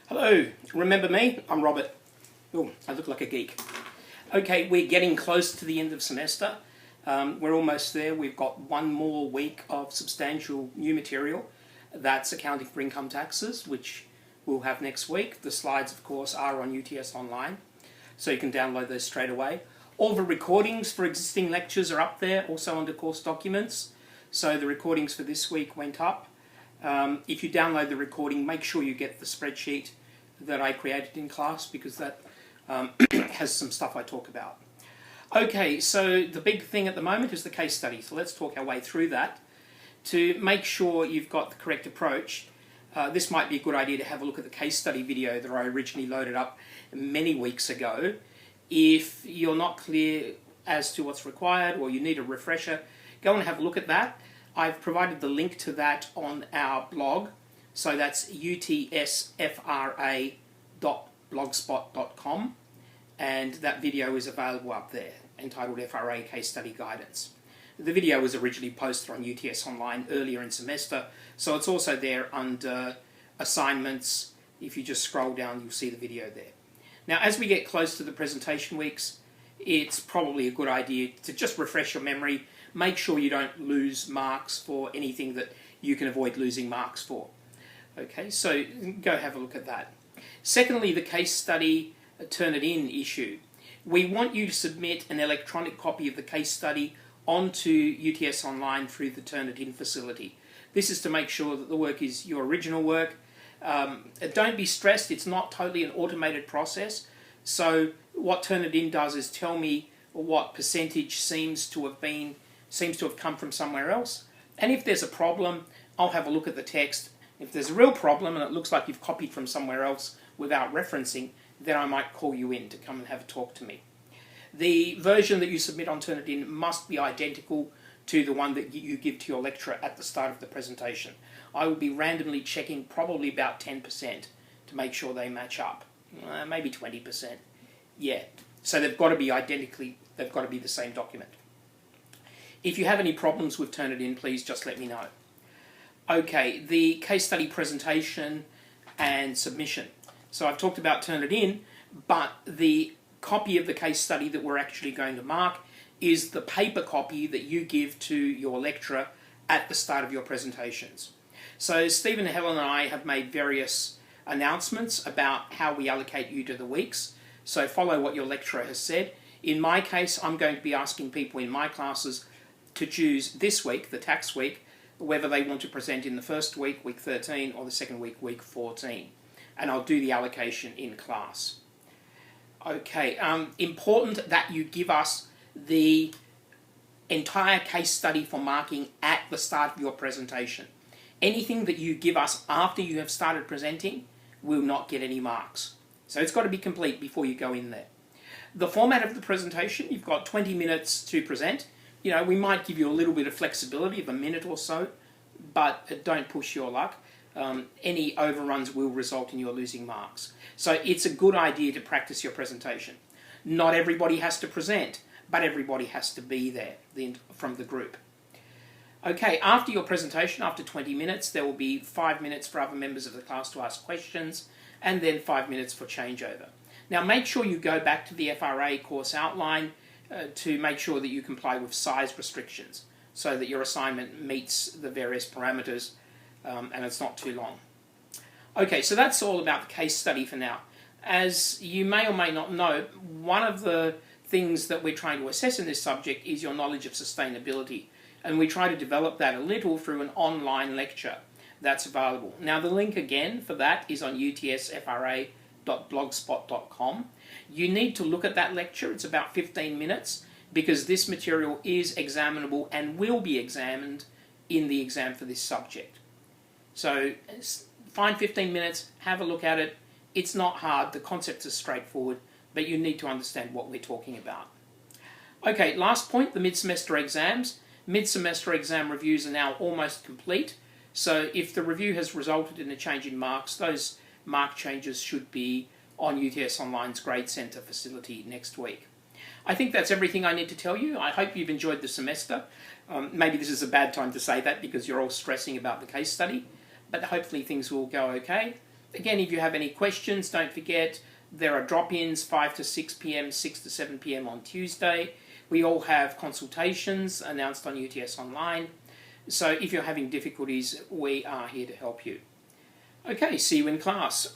Hello, remember me? I'm Robert. Oh, I look like a geek. Okay, we're getting close to the end of semester. We're almost there. We've got one more week of substantial new material. That's accounting for income taxes, which we'll have next week. The slides, of course, are on UTS Online, so you can download those straight away. All the recordings for existing lectures are up there, also under course documents. So the recordings for this week went up. If you download the recording, make sure you get the spreadsheet that I created in class, because that has some stuff I talk about. Okay, so the big thing at the moment is the case study. So let's talk our way through that. To make sure you've got the correct approach, this might be a good idea to have a look at the case study video that I originally loaded up many weeks ago. If you're not clear as to what's required or you need a refresher, go and have a look at that. I've provided the link to that on our blog, so that's utsfra.blogspot.com, and that video is available up there, entitled FRA Case Study Guidance. The video was originally posted on UTS Online earlier in semester, so it's also there under assignments. If you just scroll down, you'll see the video there. Now, as we get close to the presentation weeks, it's probably a good idea to just refresh your memory. Make sure you don't lose marks for anything that you can avoid losing marks for. Okay, so go have a look at that. Secondly, the case study Turnitin issue. We want you to submit an electronic copy of the case study onto UTS Online through the Turnitin facility. This is to make sure that the work is your original work. Don't be stressed, it's not totally an automated process. So what Turnitin does is tell me what percentage seems to have come from somewhere else. And if there's a problem, I'll have a look at the text. If there's a real problem and it looks like you've copied from somewhere else without referencing, then I might call you in to come and have a talk to me. The version that you submit on Turnitin must be identical to the one that you give to your lecturer at the start of the presentation. I will be randomly checking probably about 10% to make sure they match up. Maybe 20%. Yeah. So they've got to be they've got to be the same document. If you have any problems with Turnitin, please just let me know. Okay, the case study presentation and submission. So I've talked about Turnitin, but the copy of the case study that we're actually going to mark is the paper copy that you give to your lecturer at the start of your presentations. So Stephen, Helen and I have made various announcements about how we allocate you to the weeks. So follow what your lecturer has said. In my case, I'm going to be asking people in my classes to choose this week, the tax week, whether they want to present in the first week, week 13, or the second week, week 14. And I'll do the allocation in class. Okay, important that you give us the entire case study for marking at the start of your presentation. Anything that you give us after you have started presenting will not get any marks. So it's got to be complete before you go in there. The format of the presentation, you've got 20 minutes to present. You know, we might give you a little bit of flexibility of a minute or so, but don't push your luck. Any overruns will result in your losing marks. So it's a good idea to practice your presentation. Not everybody has to present, but everybody has to be there from the group. Okay, after your presentation, after 20 minutes, there will be 5 minutes for other members of the class to ask questions, and then 5 minutes for changeover. Now make sure you go back to the FRA course outline to make sure that you comply with size restrictions so that your assignment meets the various parameters and it's not too long. Okay, so that's all about the case study for now. As you may or may not know, one of the things that we're trying to assess in this subject is your knowledge of sustainability, and we try to develop that a little through an online lecture that's available. Now the link again for that is on utsfra.blogspot.com. You need to look at that lecture. It's about 15 minutes because this material is examinable and will be examined in the exam for this subject. So find 15 minutes, have a look at it. It's not hard, the concepts are straightforward, but you need to understand what we're talking about. Okay, last point, the mid-semester exams. Mid-semester exam reviews are now almost complete. So if the review has resulted in a change in marks, those mark changes should be on UTS Online's Grade Centre facility next week. I think that's everything I need to tell you. I hope you've enjoyed the semester. Maybe this is a bad time to say that because you're all stressing about the case study, but hopefully things will go okay. again, if you have any questions, don't forget there are drop-ins 5 to 6 p.m, 6 to 7 p.m. on Tuesday. We all have consultations announced on UTS Online. So if you're having difficulties, we are here to help you. Okay, see you in class.